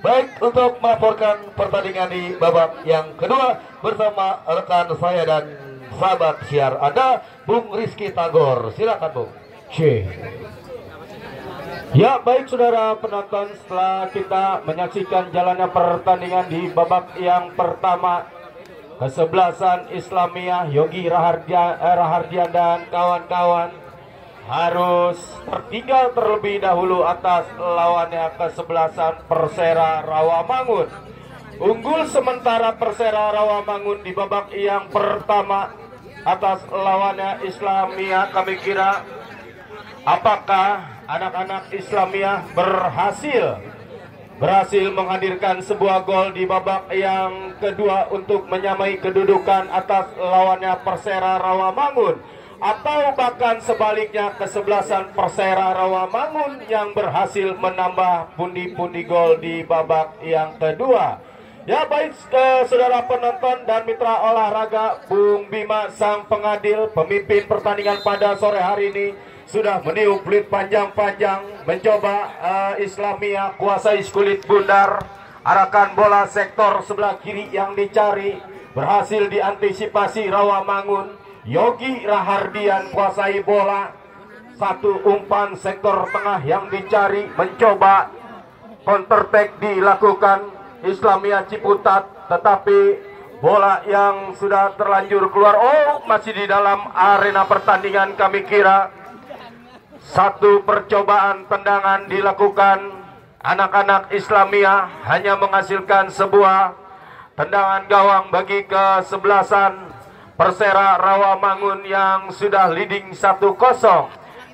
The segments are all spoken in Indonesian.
Baik, untuk melaporkan pertandingan di babak yang kedua bersama rekan saya dan sahabat siar Anda, Bung Rizky Tagor. Silakan, Bung. Ya, baik saudara penonton, setelah kita menyaksikan jalannya pertandingan di babak yang pertama, kesebelasan Islamiyah Yogi Rahardian dan kawan-kawan harus tertinggal terlebih dahulu atas lawannya kesebelasan Persera Rawamangun. Unggul sementara Persera Rawamangun di babak yang pertama atas lawannya Islamiyah. Kami kira apakah anak-anak Islamiyah berhasil menghadirkan sebuah gol di babak yang kedua untuk menyamai kedudukan atas lawannya Persera Rawamangun, atau bahkan sebaliknya kesebelasan Persera Rawamangun yang berhasil menambah pundi-pundi gol di babak yang kedua. Ya, baik saudara penonton dan mitra olahraga, Bung Bima sang pengadil pemimpin pertandingan pada sore hari ini sudah meniup peluit panjang-panjang, mencoba Islamiyah kuasai kulit bundar, arahkan bola sektor sebelah kiri yang dicari, berhasil diantisipasi Rawamangun. Yogi Rahardian kuasai bola, satu umpan sektor tengah yang dicari, mencoba counter attack dilakukan Islamiyah Ciputat, tetapi bola yang sudah terlanjur keluar, masih di dalam arena pertandingan. Kami kira satu percobaan tendangan dilakukan anak-anak Islamiyah hanya menghasilkan sebuah tendangan gawang bagi kesebelasan Persera Rawamangun yang sudah leading 1-0.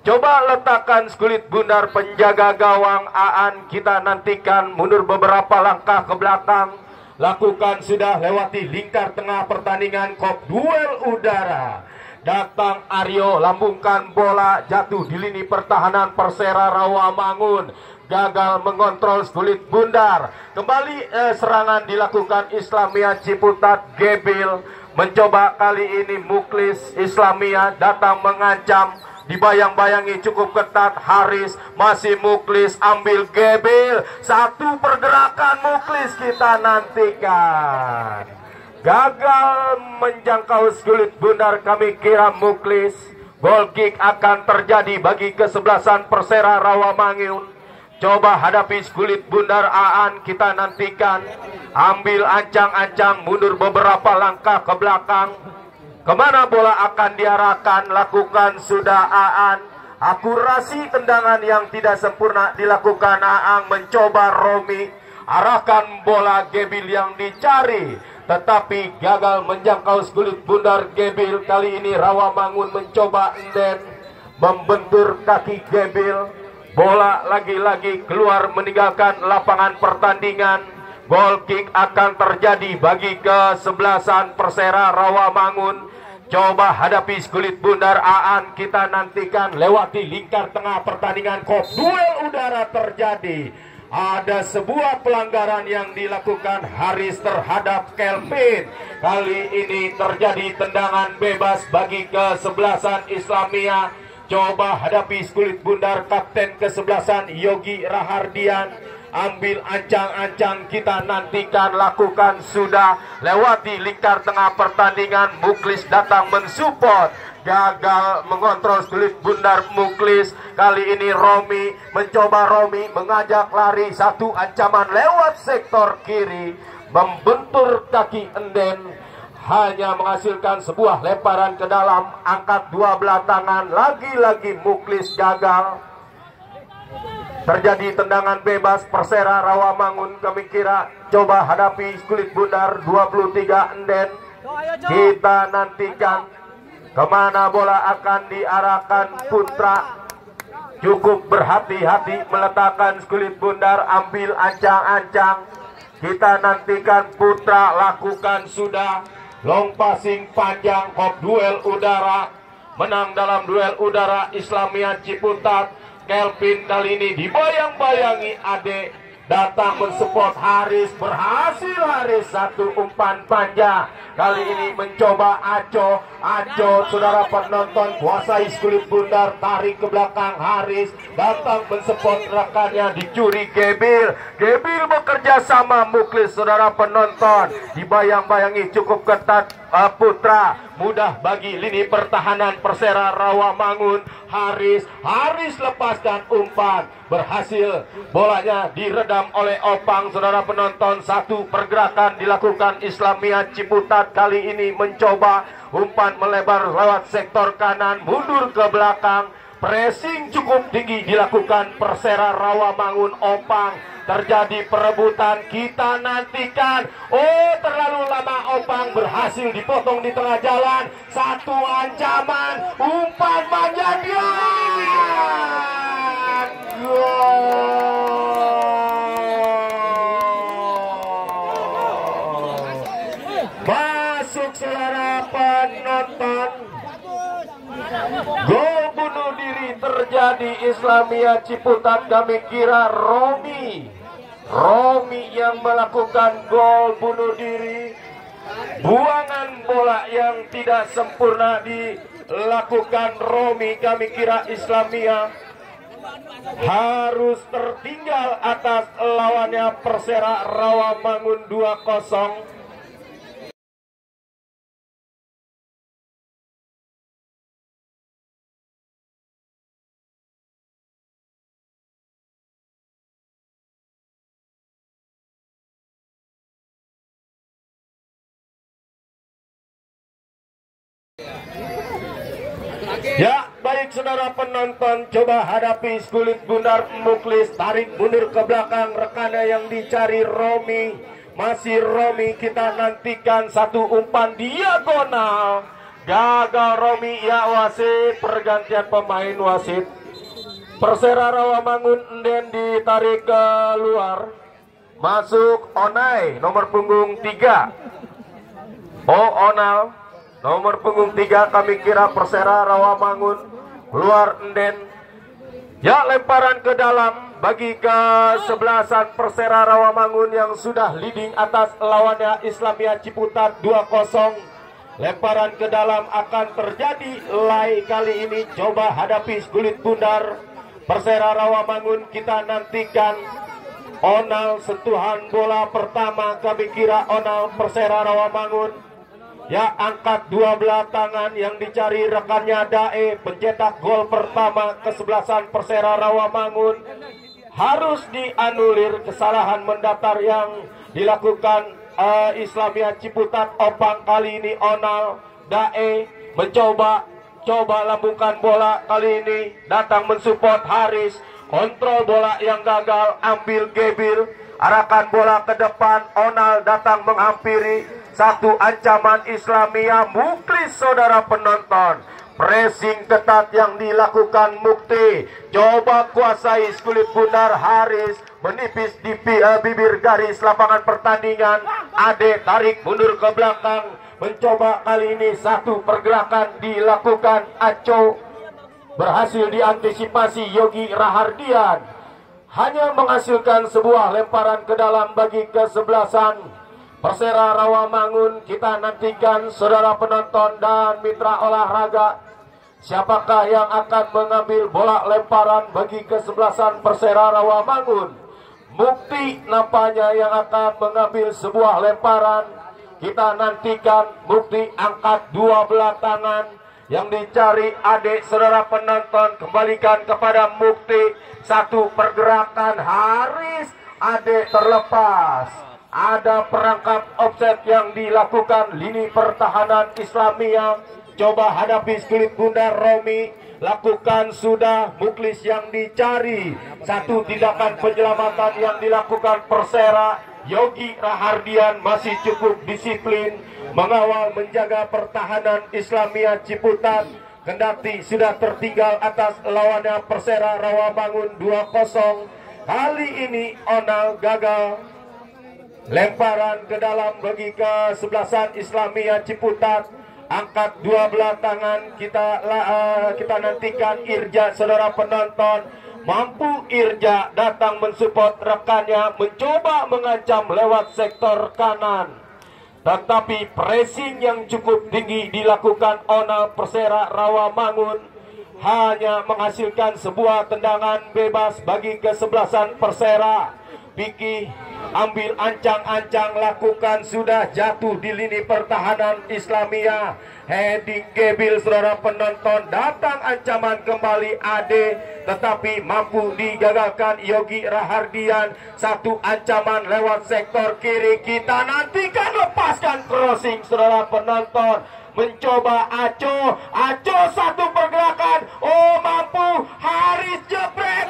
Coba letakkan kulit bundar penjaga gawang Aan, kita nantikan mundur beberapa langkah ke belakang. Lakukan sudah lewati lingkar tengah pertandingan kop duel udara. Datang Aryo, lambungkan bola, jatuh di lini pertahanan Persera Rawamangun. Gagal mengontrol kulit bundar. Kembali serangan dilakukan Islamiyah Ciputat. Gebil mencoba kali ini Muklis. Islamiyah datang mengancam, dibayang-bayangi cukup ketat. Haris masih Muklis, ambil Gebil. Satu pergerakan Muklis kita nantikan. Gagal menjangkau kulit bundar, kami kira Muklis. Goal kick akan terjadi bagi kesebelasan Persera Rawamangun. Coba hadapi kulit bundar Aan, kita nantikan. Ambil ancang-ancang, mundur beberapa langkah ke belakang. Kemana bola akan diarahkan? Lakukan sudah Aan. Akurasi tendangan yang tidak sempurna dilakukan Aan. Mencoba Romi, arahkan bola Gebil yang dicari, tetapi gagal menjangkau kulit bundar Gebil. Kali ini Rawamangun mencoba Enden, membentur kaki Gebil. Bola lagi-lagi keluar meninggalkan lapangan pertandingan. Goal kick akan terjadi bagi kesebelasan Persera Rawamangun. Coba hadapi kulit bundar Aan, kita nantikan lewati lingkar tengah pertandingan kop duel udara terjadi. Ada sebuah pelanggaran yang dilakukan Haris terhadap Kelvin. Kali ini terjadi tendangan bebas bagi kesebelasan Islamiyah. Coba hadapi kulit bundar kapten kesebelasan Yogi Rahardian. Ambil ancang-ancang, kita nantikan. Lakukan sudah lewati lingkar tengah pertandingan. Muklis datang mensupport. Gagal mengontrol kulit bundar Muklis. Kali ini Romi mencoba, Romi mengajak lari. Satu ancaman lewat sektor kiri, membentur kaki Enden. Hanya menghasilkan sebuah lemparan ke dalam, angkat dua belah tangan. Lagi-lagi Muklis gagal. Terjadi tendangan bebas Persera Rawamangun. Kami kira coba hadapi kulit bundar 23 Enden. Kita nantikan kemana bola akan diarahkan Putra. Cukup berhati-hati meletakkan kulit bundar, ambil ancang-ancang. Kita nantikan Putra, lakukan sudah. Long passing panjang, hop duel udara. Menang dalam duel udara Islamiyah Ciputat. Kelvin kali ini dibayang-bayangi Ade. datang mensupport Haris. Berhasil Haris, satu umpan panjang. Kali ini mencoba Aco. Saudara penonton, kuasai kulit bundar, tarik ke belakang Haris, datang mensupport rekannya, dicuri Gebil bekerja sama Muklis. Saudara penonton, dibayang-bayangi cukup ketat Putra, mudah bagi lini pertahanan Persera Rawamangun. Haris lepaskan umpan, berhasil, bolanya diredam oleh Opang. Saudara penonton, satu pergerakan dilakukan Islamia Ciputat. Kali ini mencoba umpan melebar lewat sektor kanan, mundur ke belakang. Pressing cukup tinggi dilakukan Persera Rawamangun. Opang, terjadi perebutan, kita nantikan. Oh, terlalu lama. Opang berhasil dipotong di tengah jalan. Satu ancaman, umpan Manjadian. Gol. Masuk saudara penonton. Gol bunuh diri terjadi Islamia Ciputat. Kami kira Romi yang melakukan gol bunuh diri. Buangan bola yang tidak sempurna dilakukan Romi. Kami kira Islamia harus tertinggal atas lawannya Persera Rawamangun 2-0. Ya, baik saudara penonton, coba hadapi kulit bundar Muklis, tarik mundur ke belakang rekannya yang dicari Romi. Masih Romi, kita nantikan satu umpan diagonal. Gagal Romi, ya wasit, pergantian pemain wasit. Persera Rawamangun Nden ditarik ke luar. Masuk Onai, nomor punggung 3. Oh, Onal, nomor punggung 3. Kami kira Persera Rawamangun. Keluar Nden. Ya, lemparan ke dalam bagi kesebelasan Persera Rawamangun yang sudah leading atas lawannya Islamia Ciputat 2-0. Lemparan ke dalam akan terjadi lay kali ini. Coba hadapi kulit bundar Persera Rawamangun. Kita nantikan Onal, sentuhan bola pertama. Kami kira Onal Persera Rawamangun. Ya, angkat dua belah tangan yang dicari rekannya Dae, pencetak gol pertama kesebelasan Persera Rawamangun. Harus dianulir kesalahan mendatar yang dilakukan Islamia Ciputat. Opang kali ini Onal. Dae mencoba lambungkan bola, kali ini datang mensupport Haris. Kontrol bola yang gagal, ambil Gebil, arahkan bola ke depan. Onal datang menghampiri. Satu ancaman Islamia. Muklis saudara penonton. Pressing ketat yang dilakukan Mukti. Coba kuasai kulit bundar Haris. Menipis di bibir garis lapangan pertandingan. Ade tarik mundur ke belakang. Mencoba kali ini satu pergerakan dilakukan Aco. Berhasil diantisipasi Yogi Rahardian. Hanya menghasilkan sebuah lemparan ke dalam bagi kesebelasan Persera Rawamangun. Kita nantikan saudara penonton dan mitra olahraga, siapakah yang akan mengambil bola lemparan bagi kesebelasan Persera Rawamangun. Mukti nampaknya yang akan mengambil sebuah lemparan. Kita nantikan Mukti, angkat dua belah tangan yang dicari adik saudara penonton. Kembalikan kepada Mukti. Satu pergerakan Haris, adik terlepas. Ada perangkap offset yang dilakukan lini pertahanan Islamia. Coba hadapi kulit bundar Romi. Lakukan sudah, Muklis yang dicari. Satu tindakan penyelamatan yang dilakukan Persera. Yogi Rahardian masih cukup disiplin mengawal menjaga pertahanan Islamia Ciputat. Kendati sudah tertinggal atas lawannya Persera Rawamangun 2-0. Kali ini Onal gagal. Lemparan ke dalam bagi kesebelasan Islamia Ciputat. Angkat dua belah tangan. Kita nantikan Irja saudara penonton. Mampu Irja datang mensupport rekannya, mencoba mengancam lewat sektor kanan. Tetapi pressing yang cukup tinggi dilakukan Onal Persera Rawamangun, hanya menghasilkan sebuah tendangan bebas bagi kesebelasan Persera. Piki ambil ancang-ancang, lakukan, sudah jatuh di lini pertahanan Islamia. Heading Gebil, saudara penonton, datang ancaman kembali Ade, tetapi mampu digagalkan Yogi Rahardian. Satu ancaman lewat sektor kiri, kita nantikan, lepaskan crossing, saudara penonton. Mencoba Aco satu pergerakan, oh mampu, Haris jepret,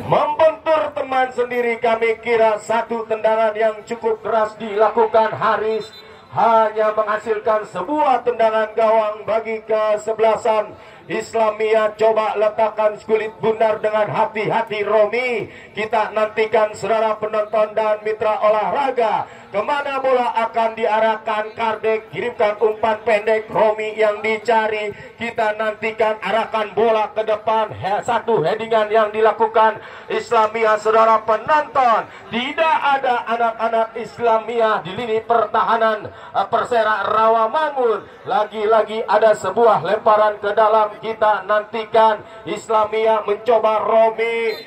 membentur teman sendiri. Kami kira satu tendangan yang cukup keras dilakukan Haris, hanya menghasilkan sebuah tendangan gawang bagi kesebelasan Islamia. Coba letakkan kulit bundar dengan hati-hati Romi. Kita nantikan, saudara penonton dan mitra olahraga, kemana bola akan diarahkan. Kardec kirimkan umpan pendek, Romi yang dicari. Kita nantikan, arahkan bola ke depan. Satu headingan yang dilakukan Islamia, saudara penonton. Tidak ada anak-anak Islamia di lini pertahanan Persera Rawamangun. Lagi-lagi ada sebuah lemparan ke dalam. Kita nantikan, Islamia mencoba Romi,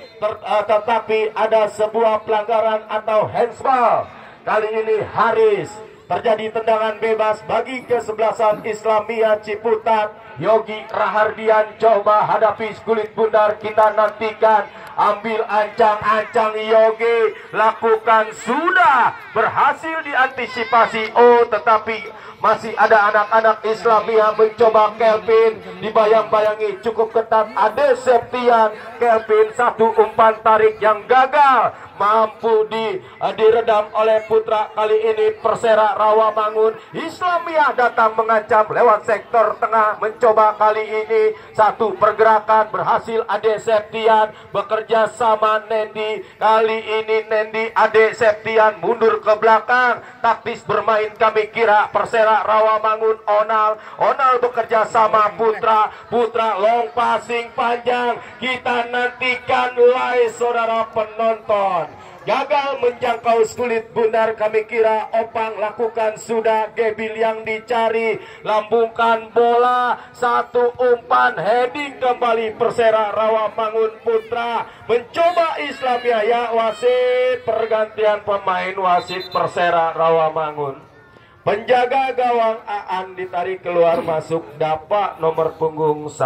tetapi ada sebuah pelanggaran atau handsball. Kali ini Haris, terjadi tendangan bebas bagi kesebelasan Islamia Ciputat. Yogi Rahardian coba hadapi kulit bundar. Kita nantikan, ambil ancang-ancang Yogi, lakukan, sudah berhasil diantisipasi. Oh, tetapi masih ada anak-anak Islamia mencoba. Kelvin dibayang-bayangi cukup ketat Ade Septian. Kelvin satu umpan tarik yang gagal, mampu diredam oleh putra. Kali ini Persera Rawamangun. Islamia datang mengancam lewat sektor tengah, mencoba kali ini satu pergerakan, berhasil Ade Septian bekerja sama Nendi. Kali ini Nendi Ade Septian mundur ke belakang, taktis bermain. Kami kira Persera Rawamangun. Onal bekerja sama Putra long passing panjang. Kita nantikan live, saudara penonton. Gagal menjangkau kulit bundar. Kami kira Opang lakukan, sudah Gebil yang dicari. Lambungkan bola, satu umpan, heading kembali Persera Rawamangun. Putra mencoba Islamia. Ya wasit, pergantian pemain wasit Persera Rawamangun. Penjaga gawang Aan ditarik keluar, masuk Dapa nomor punggung 1.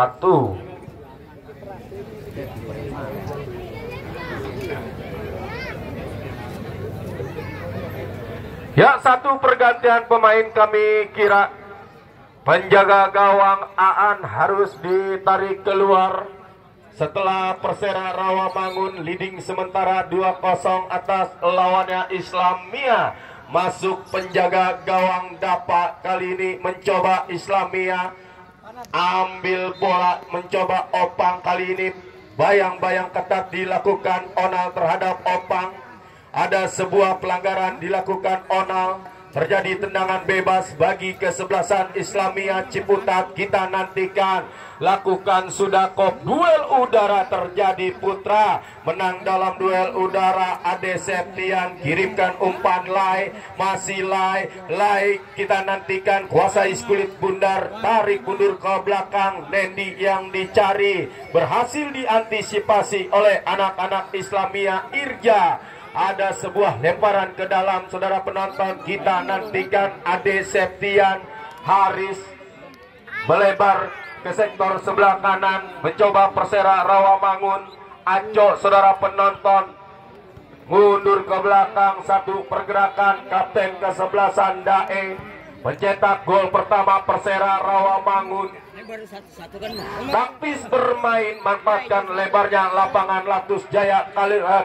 Ya, satu pergantian pemain. Kami kira penjaga gawang Aan harus ditarik keluar setelah Persera Rawamangun leading sementara 2-0 atas lawannya Islamia. Masuk penjaga gawang Dapa. Kali ini mencoba Islamia ambil bola, mencoba Opang. Kali ini bayang-bayang ketat dilakukan Onal terhadap Opang. Ada sebuah pelanggaran dilakukan Onal. Terjadi tendangan bebas bagi kesebelasan Islamia Ciputat. Kita nantikan, lakukan sudah kop. Duel udara terjadi. Putra menang dalam duel udara. Ade Septian kirimkan umpan Lai, masih Lai. Kita nantikan, kuasai kulit bundar, tarik mundur ke belakang. Nendi yang dicari, berhasil diantisipasi oleh anak-anak Islamia. Irja, ada sebuah lemparan ke dalam, saudara penonton. Kita nantikan Ade Septian. Haris melebar ke sektor sebelah kanan, mencoba Persera Rawamangun. Aco, saudara penonton, mundur ke belakang, satu pergerakan. Kapten kesebelasan Dae mencetak gol pertama Persera Rawamangun. Taktis bermain, manfaatkan lebarnya lapangan Latus Jaya.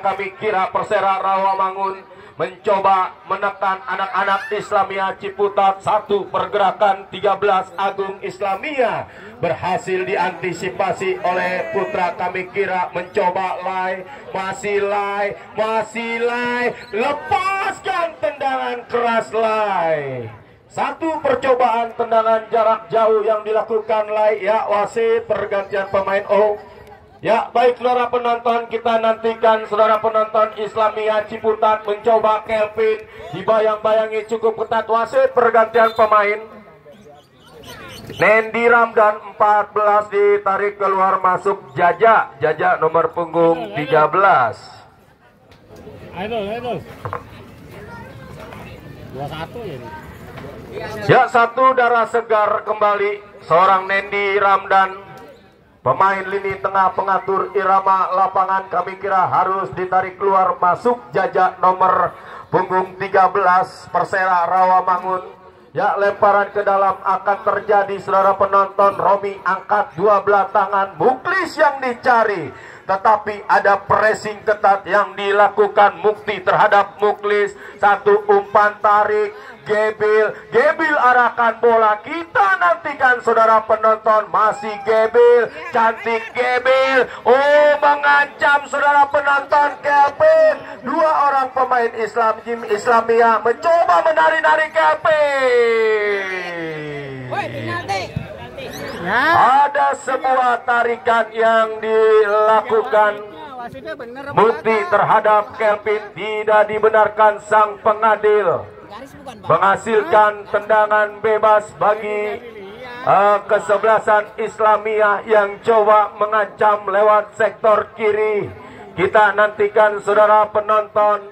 Kami kira Persera Rawamangun mencoba menekan anak-anak Islamia Ciputat. Satu pergerakan 13 Agung Islamia berhasil diantisipasi oleh Putra. Kami kira mencoba Lai, masih Lai, lepaskan tendangan keras Lai. Satu percobaan tendangan jarak jauh yang dilakukan ya wasit pergantian pemain Ya baik saudara penonton, kita nantikan saudara penonton Islamia Ciputat mencoba Kelvin, dibayang-bayangi cukup ketat, wasit pergantian pemain. Nendi Ramdan 14 ditarik keluar masuk Jaja nomor punggung 13. Ayo 21 ya ini. Ya, satu darah segar kembali seorang Nendi Ramdan, pemain lini tengah pengatur irama lapangan. Kami kira harus ditarik keluar masuk Jaja nomor punggung 13 Persera Rawamangun. Ya, lemparan ke dalam akan terjadi saudara penonton. Romi angkat dua belah tangan, Muklis yang dicari, tetapi ada pressing ketat yang dilakukan Mukti terhadap Muklis. Satu umpan tarik, Gebil arahkan bola. Kita nantikan saudara penonton, masih Gebil, cantik Gebil. Mengancam saudara penonton Kelvin. Dua orang pemain Islamia mencoba menari-nari Kelvin. Ada sebuah tarikan yang dilakukan Mukti terhadap Kelvin, tidak dibenarkan sang pengadil, menghasilkan tendangan bebas bagi kesebelasan Islamia yang coba mengancam lewat sektor kiri. Kita nantikan saudara penonton,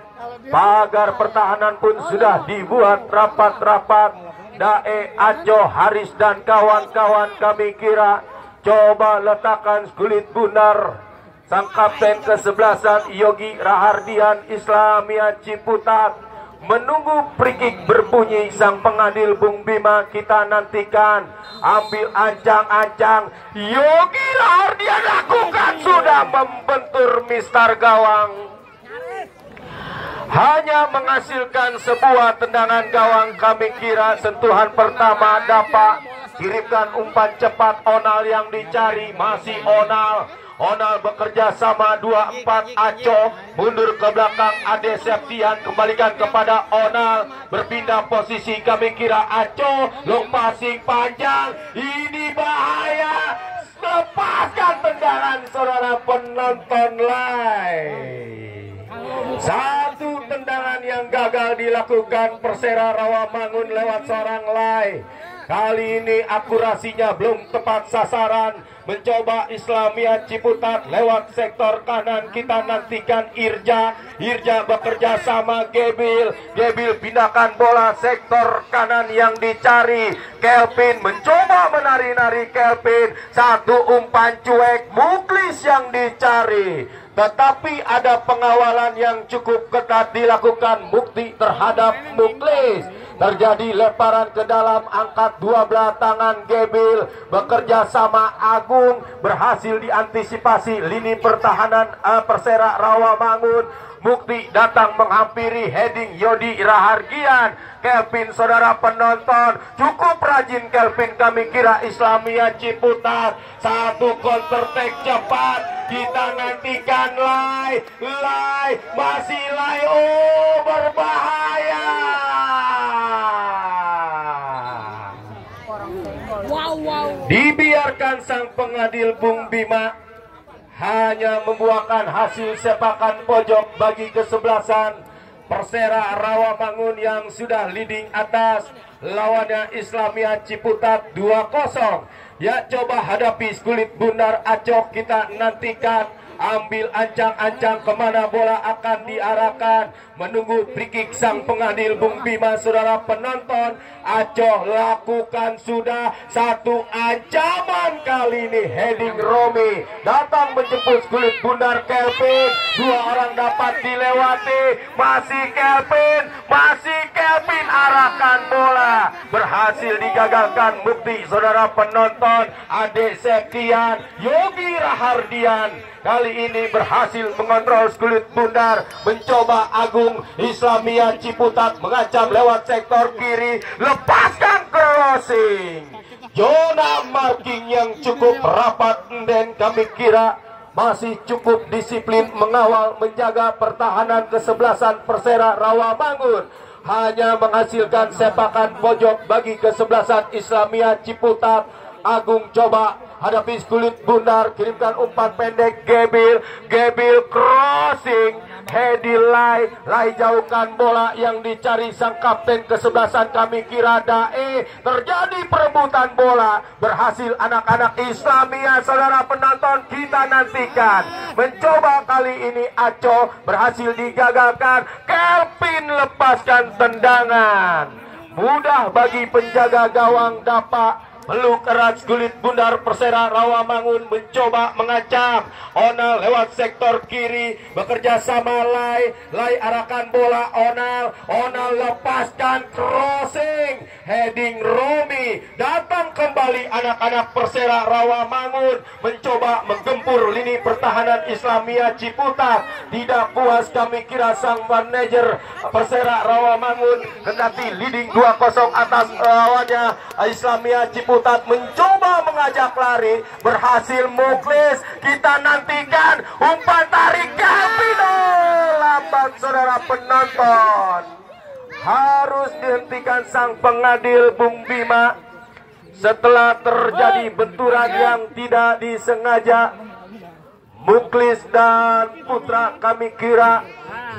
pagar pertahanan pun sudah dibuat rapat-rapat. Dae, Aco, Haris dan kawan-kawan kami kira coba letakkan kulit bundar. Sang kapten kesebelasan Yogi Rahardian Islamia Ciputat menunggu free kick berbunyi. Sang pengadil Bung Bima kita nantikan, ambil ancang-ancang, Yogi Rahardian lakukan, sudah membentur Mister Gawang, hanya menghasilkan sebuah tendangan gawang. Kami kira sentuhan pertama dapat kirimkan umpan cepat. Onal yang dicari, masih Onal bekerja sama 24 Aco, mundur ke belakang Ade Septian, kembalikan kepada Onal, berpindah posisi. Kami kira Aco, long passing panjang, ini bahaya, lepaskan tendangan saudara penonton live. Satu tendangan yang gagal dilakukan Persera Rawamangun lewat seorang Lai. Kali ini akurasinya belum tepat sasaran. Mencoba Islamia Ciputat lewat sektor kanan. Kita nantikan Irja bekerja sama Gebil pindahkan bola sektor kanan yang dicari Kelvin, mencoba menari-nari Kelvin. Satu umpan cuek, Muklis yang dicari, tetapi ada pengawalan yang cukup ketat dilakukan Mukti terhadap Muklis. Terjadi lemparan ke dalam, angkat dua belah tangan Gebil, bekerja sama Agung, berhasil diantisipasi lini pertahanan Persera Rawamangun. Mukti datang menghampiri, heading Yodi Rahardian. Kelvin saudara penonton, cukup rajin Kelvin, kami kira Islamia Ciputat. Satu counter attack cepat, kita nantikan Lai, masih Lai, berbahaya. Dibiarkan sang pengadil Bung Bima hanya membuahkan hasil sepakan pojok bagi kesebelasan Persera Rawamangun yang sudah leading atas lawannya Islamia Ciputat 2-0. Ya, coba hadapi kulit bundar Acok, kita nantikan, ambil ancang-ancang kemana bola akan diarahkan, menunggu free kick sang pengadil Bung Bima. Saudara penonton, Acoh lakukan sudah satu ancaman, kali ini heading Romi, datang menjemput kulit bundar Kelvin. Dua orang dapat dilewati, masih Kelvin arahkan bola, berhasil digagalkan Mukti. Saudara penonton, Ade Septian, Yogi Rahardian kali ini berhasil mengontrol kulit bundar, mencoba Agung Islamia Ciputat mengancam lewat sektor kiri, lepaskan crossing. Zona marking yang cukup rapat, dan kami kira masih cukup disiplin mengawal menjaga pertahanan kesebelasan Persera Rawamangun. hanya menghasilkan sepakan pojok bagi kesebelasan Islamia Ciputat. Agung coba hadapi kulit bundar, kirimkan umpan pendek. Gebil crossing, Hedi Lai jauhkan bola yang dicari sang kapten kesebelasan kami kira Dae. Terjadi perebutan bola, berhasil anak-anak Islamia. Saudara penonton, kita nantikan. Mencoba kali ini Aco, berhasil digagalkan. Kelvin lepaskan tendangan. Mudah bagi penjaga gawang dapat meluk erat kulit bundar Persera Rawamangun, mencoba mengancam. Onal lewat sektor kiri, bekerja sama Lai arahkan bola. Onal lepaskan, crossing, heading Romi. Datang kembali anak-anak Persera Rawamangun, mencoba menggempur lini pertahanan Islamia Ciputat. Tidak puas kami kira sang manajer Persera Rawamangun, kendati leading 2-0 atas lawannya Islamia Ciputat. Mencoba mengajak lari, berhasil Muklis. Kita nantikan umpan tarik Gavino. Lambat saudara penonton, harus dihentikan sang pengadil Bung Bima setelah terjadi benturan yang tidak disengaja. Muklis dan Putra kami kira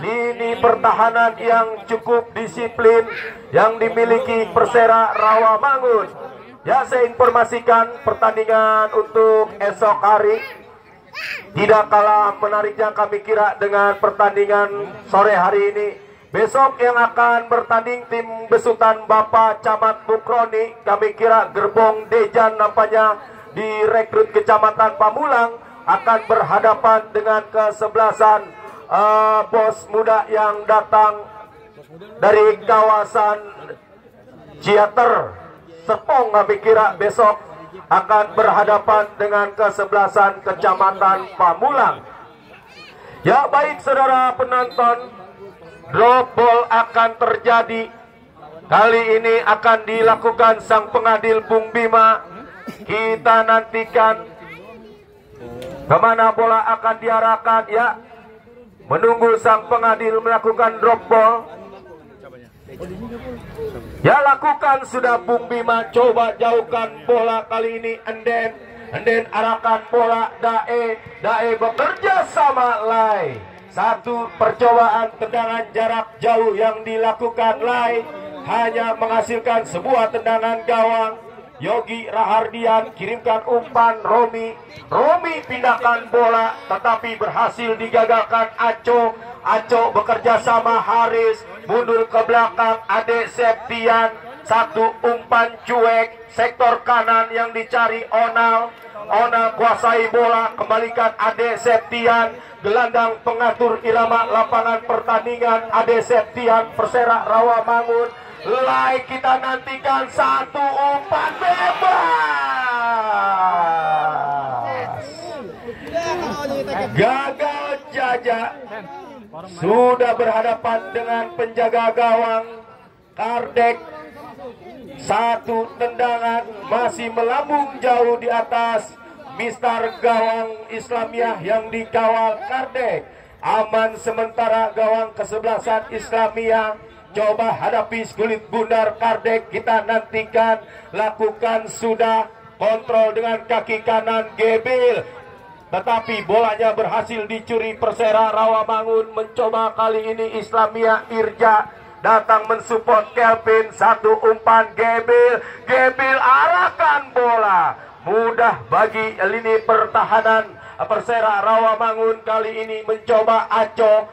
lini pertahanan yang cukup disiplin yang dimiliki Persera Rawamangun. Ya, saya informasikan pertandingan untuk esok hari tidak kalah menariknya kami kira dengan pertandingan sore hari ini. Besok yang akan bertanding tim besutan Bapak Camat Bukroni, kami kira Gerbong Dejan nampaknya direkrut Kecamatan Pamulang, akan berhadapan dengan kesebelasan bos muda yang datang dari kawasan Ciater Serpong. Kami kira besok akan berhadapan dengan kesebelasan Kecamatan Pamulang. Ya baik saudara penonton, drop ball akan terjadi. Kali ini akan dilakukan sang pengadil Bung Bima. Kita nantikan kemana bola akan diarahkan. Ya, menunggu sang pengadil melakukan drop ball. Ya, lakukan sudah Bung Bima, coba jauhkan bola kali ini. Enden arahkan bola Dae bekerja sama Lai. Satu percobaan tendangan jarak jauh yang dilakukan Lai hanya menghasilkan sebuah tendangan gawang. Yogi Rahardian kirimkan umpan Romi pindahkan bola tetapi berhasil digagalkan Aco bekerja sama Haris, mundur ke belakang Ade Septian. Satu umpan cuek sektor kanan yang dicari Onal kuasai bola, kembalikan Ade Septian. Gelandang pengatur irama lapangan pertandingan Ade Septian Persera Rawamangun. Lai kita nantikan satu umpan bebas, gagal jajak. Sudah berhadapan dengan penjaga gawang Kardek. Satu tendangan masih melambung jauh di atas Mister gawang Islamiyah yang dikawal Kardek. Aman sementara gawang kesebelasan Islamiyah. Coba hadapi kulit bundar Kardek, kita nantikan. Lakukan sudah, kontrol dengan kaki kanan Gebil, tetapi bolanya berhasil dicuri Persera Rawamangun. Mencoba kali ini Islamiyah Irja datang mensupport Kelvin. Satu umpan Gebil arahkan bola. Mudah bagi lini pertahanan Persera Rawamangun kali ini. Mencoba Aco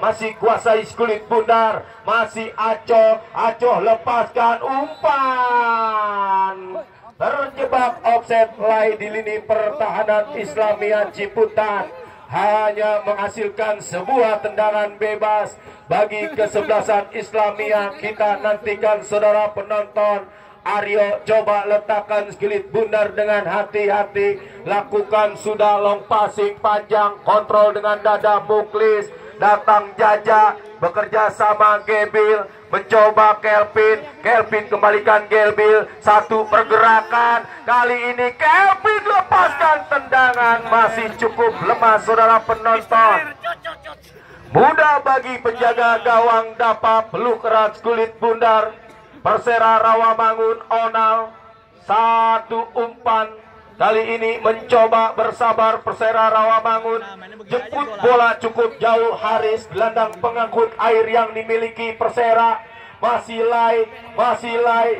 masih kuasai kulit bundar, masih Aco lepaskan umpan, terjebak offset Lai di lini pertahanan Islamiyah Ciputat. Hanya menghasilkan sebuah tendangan bebas bagi kesebelasan Islamiyah. Kita nantikan saudara penonton. Aryo coba letakkan kulit bundar dengan hati-hati. Lakukan sudah long passing panjang, kontrol dengan dada Muklis. Datang Jaja, bekerja sama Gebil, mencoba Kelvin kembalikan Gebil. Satu pergerakan, kali ini Kelvin lepaskan tendangan, masih cukup lemah saudara penonton. Mudah bagi penjaga gawang dapat peluk erat kulit bundar Persera Rawamangun Onal. Satu umpan kali ini mencoba bersabar Persera Rawamangun. Jemput bola cukup jauh Haris, gelandang pengangkut air yang dimiliki Persera. Masih lay,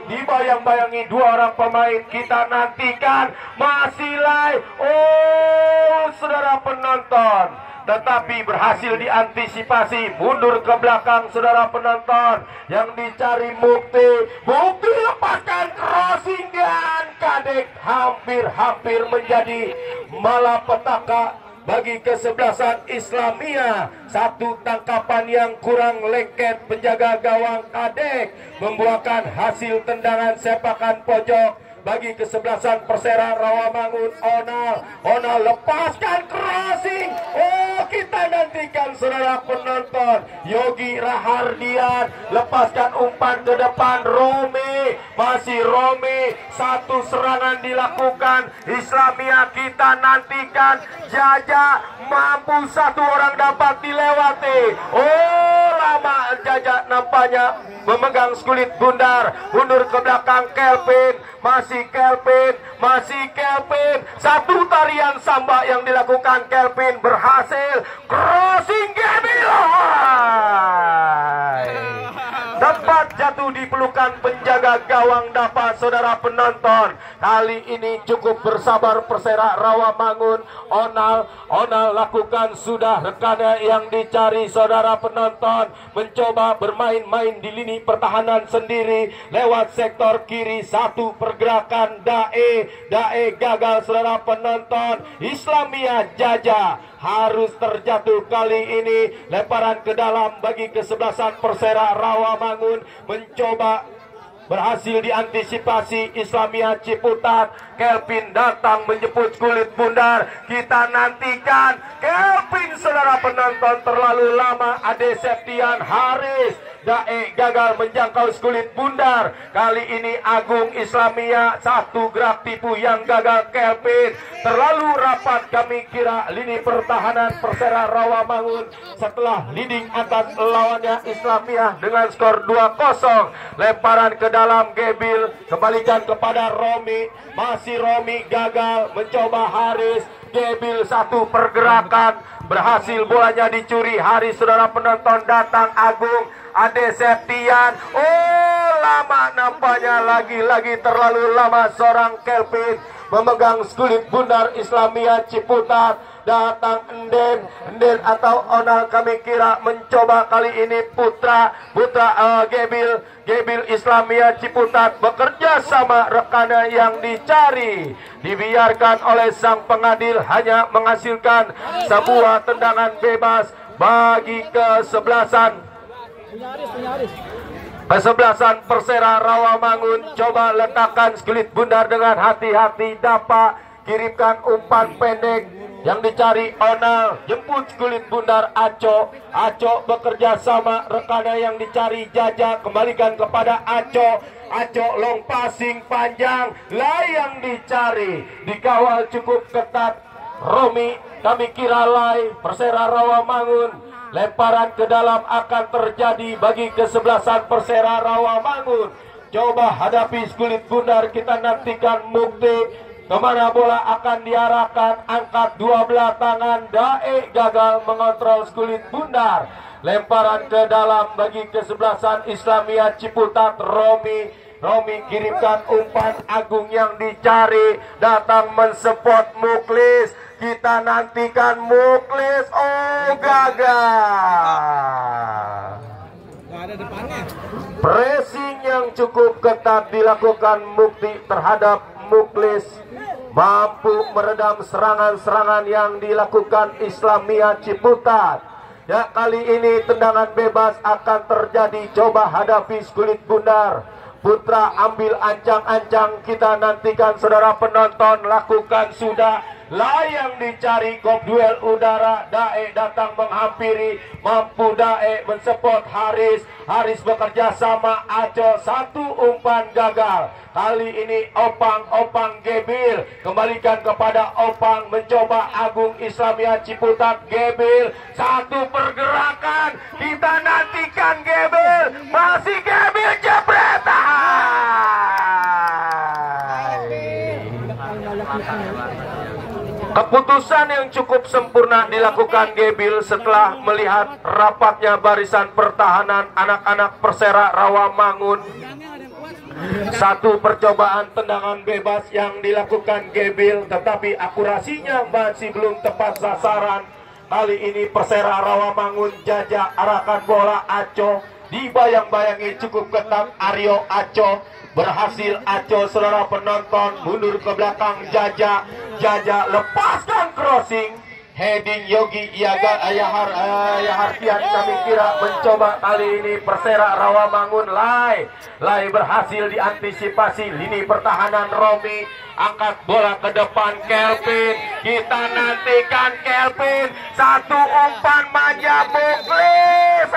dibayang-bayangi dua orang pemain. Kita nantikan, masih lay. Oh, saudara penonton, tetapi berhasil diantisipasi, mundur ke belakang saudara penonton. Yang dicari Mukti lepaskan crossing dan Kadek hampir menjadi malapetaka bagi kesebelasan Islamia. Satu tangkapan yang kurang lengket penjaga gawang Kadek membuahkan hasil tendangan sepakan pojok bagi kesebelasan Persera Rawamangun. Onal lepaskan crossing. Oh, kita nantikan saudara penonton. Yogi Rahardian lepaskan umpan ke depan. Masih Romi. Satu serangan dilakukan Islamia. Kita nantikan. Jaja mampu satu orang dapat dilewati. Oh, lama Jaja nampaknya memegang kulit bundar. Mundur ke belakang Kelvin. Masih Kelvin. Satu tarian samba yang dilakukan Kelvin berhasil. Crossing Gabil. Tempat jatuh di pelukan penjaga gawang dapat saudara penonton. Kali ini cukup bersabar Persera Rawamangun. Onal lakukan sudah rekannya yang dicari saudara penonton. Mencoba bermain-main di lini pertahanan sendiri lewat sektor kiri. Satu pergerakan Dae gagal saudara penonton. Islamia Jaja harus terjatuh kali ini. Lemparan ke dalam bagi kesebelasan Persera Rawamangun. Mencoba berhasil diantisipasi Islamia Ciputat. Kelvin datang menjemput kulit bundar. Kita nantikan Kelvin saudara penonton terlalu lama. Ade Septian Haris. Dae gagal menjangkau kulit bundar. Kali ini Agung Islamia. Satu gerak tipu yang gagal Kelvin. Terlalu rapat kami kira lini pertahanan Persera Rawamangun. Setelah leading atas lawannya Islamia dengan skor 2-0. Lemparan ke dalam Gebil. Kembalikan kepada Romi. Masih Romi gagal mencoba Haris. Gebil satu pergerakan. Berhasil bolanya dicuri. Haris saudara penonton datang Agung. Ade Septian. Oh, lama nampaknya lagi-lagi terlalu lama seorang Kelvin memegang kulit bundar Islamia Ciputat. Datang Enden atau Onal kami kira mencoba kali ini Putra Gebil Islamia Ciputat bekerja sama rekannya yang dicari. Dibiarkan oleh sang pengadil hanya menghasilkan sebuah tendangan bebas bagi kesebelasan Persera Rawamangun. Coba letakkan kulit bundar dengan hati-hati. Dapat kirimkan umpan pendek yang dicari Onal. Jemput kulit bundar Aco bekerja sama rekannya yang dicari Jaja. Kembalikan kepada Aco long passing panjang lah yang dicari. Dikawal cukup ketat Romi. Kami kira lay Persera Rawamangun. Lemparan ke dalam akan terjadi bagi kesebelasan Persera Rawamangun. Coba hadapi kulit bundar. Kita nantikan Mukti. Kemana bola akan diarahkan. Angkat dua belah tangan. Dae gagal mengontrol kulit bundar. Lemparan ke dalam bagi kesebelasan Islamia Ciputat. Romi kirimkan umpan. Agung yang dicari. Datang mensupport Muklis. Kita nantikan Muklis. Oh, gagal. Pressing yang cukup ketat dilakukan Mukti terhadap Muklis. Mampu meredam serangan-serangan yang dilakukan Islamia Ciputat. Ya, kali ini tendangan bebas akan terjadi. Coba hadapi kulit bundar. Putra ambil ancang-ancang. Kita nantikan saudara penonton. Lakukan sudah. Lai yang dicari, kop duel udara. Dae datang menghampiri, mampu Dae mensupport Haris. Haris bekerja sama Aco, satu umpan gagal. Kali ini Opang Gebil, kembalikan kepada Opang, mencoba Agung Islamia Ciputat. Gebil, satu pergerakan, kita nantikan Gebil, masih Gebil jebretan. Keputusan yang cukup sempurna dilakukan Gebil setelah melihat rapatnya barisan pertahanan anak-anak Persera Rawamangun. Satu percobaan tendangan bebas yang dilakukan Gebil, tetapi akurasinya masih belum tepat sasaran. Kali ini Persera Rawamangun jajak arahkan bola Aco, dibayang-bayangi cukup ketat Aryo Aco. Berhasil Aco, saudara penonton, mundur ke belakang Jaja. Jaja lepaskan crossing, heading Yogi Yahartian. Kami kira mencoba kali ini Persera Rawamangun. Lai berhasil diantisipasi lini pertahanan Romi. Angkat bola ke depan Kelvin, kita nantikan Kelvin, satu umpan manja Buklis.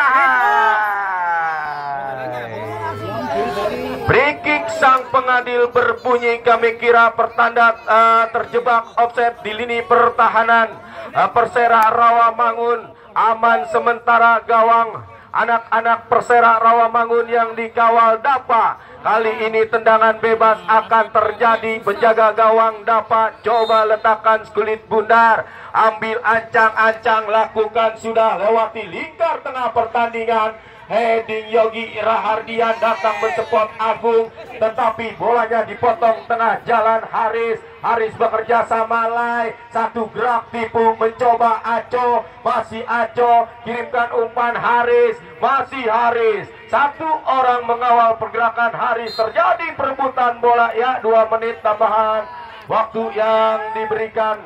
Free kick sang pengadil berbunyi, kami kira pertanda terjebak offset di lini pertahanan Persera Rawamangun. Aman sementara gawang anak-anak Persera Rawamangun yang dikawal Dapa. Kali ini tendangan bebas akan terjadi. Penjaga gawang Dapa coba letakkan kulit bundar, ambil ancang-ancang, lakukan, sudah lewati lingkar tengah pertandingan. Heading Yogi Rahardian datang mensupport Agung, tetapi bolanya dipotong tengah jalan Haris. Haris bekerja sama Lai, satu gerak tipu, mencoba Aco, masih Aco, kirimkan umpan Haris, masih Haris. Satu orang mengawal pergerakan Haris, terjadi perebutan bola ya. 2 menit tambahan waktu yang diberikan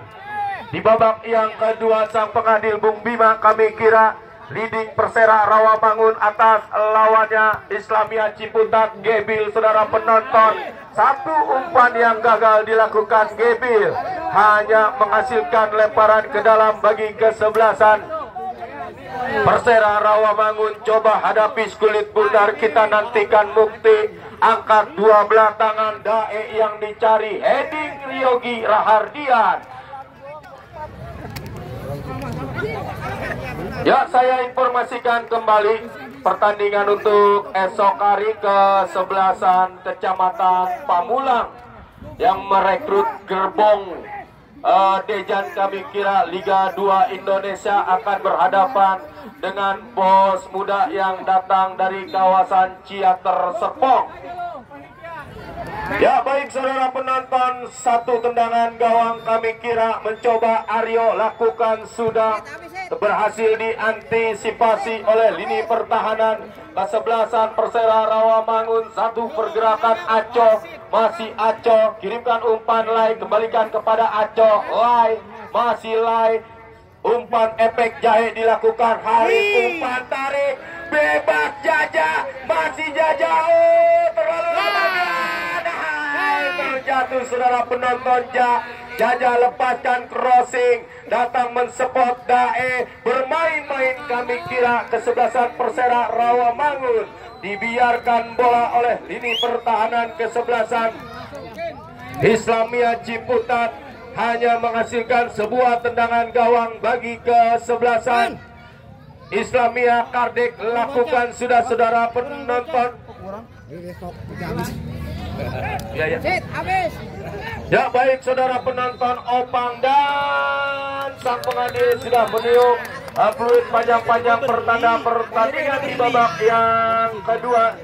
di babak yang kedua. Sang pengadil Bung Bima kami kira leading Persera Rawamangun atas lawannya Islamia Ciputat. Gebil, saudara penonton, satu umpan yang gagal dilakukan Gebil, hanya menghasilkan lemparan ke dalam bagi kesebelasan Persera Rawamangun. Coba hadapi kulit bundar, kita nantikan Mukti, angkat dua belah tangan Dae yang dicari, heading Yogi Rahardian. Ya, saya informasikan kembali pertandingan untuk esok hari kesebelasan Kecamatan Pamulang yang merekrut gerbong Dejan kami kira Liga 2 Indonesia akan berhadapan dengan Bos Muda yang datang dari kawasan Ciater Serpong. Ya, baik saudara penonton, satu tendangan gawang kami kira mencoba Aryo lakukan, sudah berhasil diantisipasi oleh lini pertahanan kesebelasan Persera Rawamangun. Satu pergerakan Aco, masih Aco, kirimkan umpan Lai, kembalikan kepada Aco. Lai, masih Lai, umpan efek jahe dilakukan Haris, umpan tarik bebas Jaja, masih Jaja, terlalu terjatuh saudara penonton. Jaja lepaskan crossing, datang mensupport Dae, bermain-main kami kira kesebelasan Persera Rawamangun, dibiarkan bola oleh lini pertahanan kesebelasan Islamia Ciputat, hanya menghasilkan sebuah tendangan gawang bagi kesebelasan Islamia. Kardek lakukan, sudah saudara penonton. Ya, baik saudara penonton, Opang dan sang pengadil sudah meniup fluid panjang-panjang pertanda pertandingan di babak yang kedua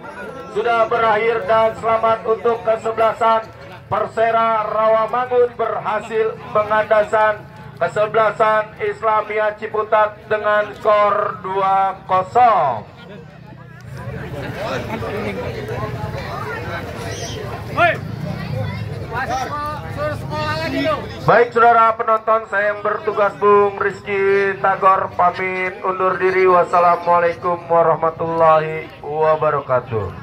sudah berakhir, dan selamat untuk kesebelasan Persera Rawamangun berhasil mengandaskan kesebelasan Islamia Ciputat dengan skor 2-0. Baik saudara penonton, saya yang bertugas Bung Rizky Tagor pamit undur diri. Wassalamualaikum warahmatullahi wabarakatuh.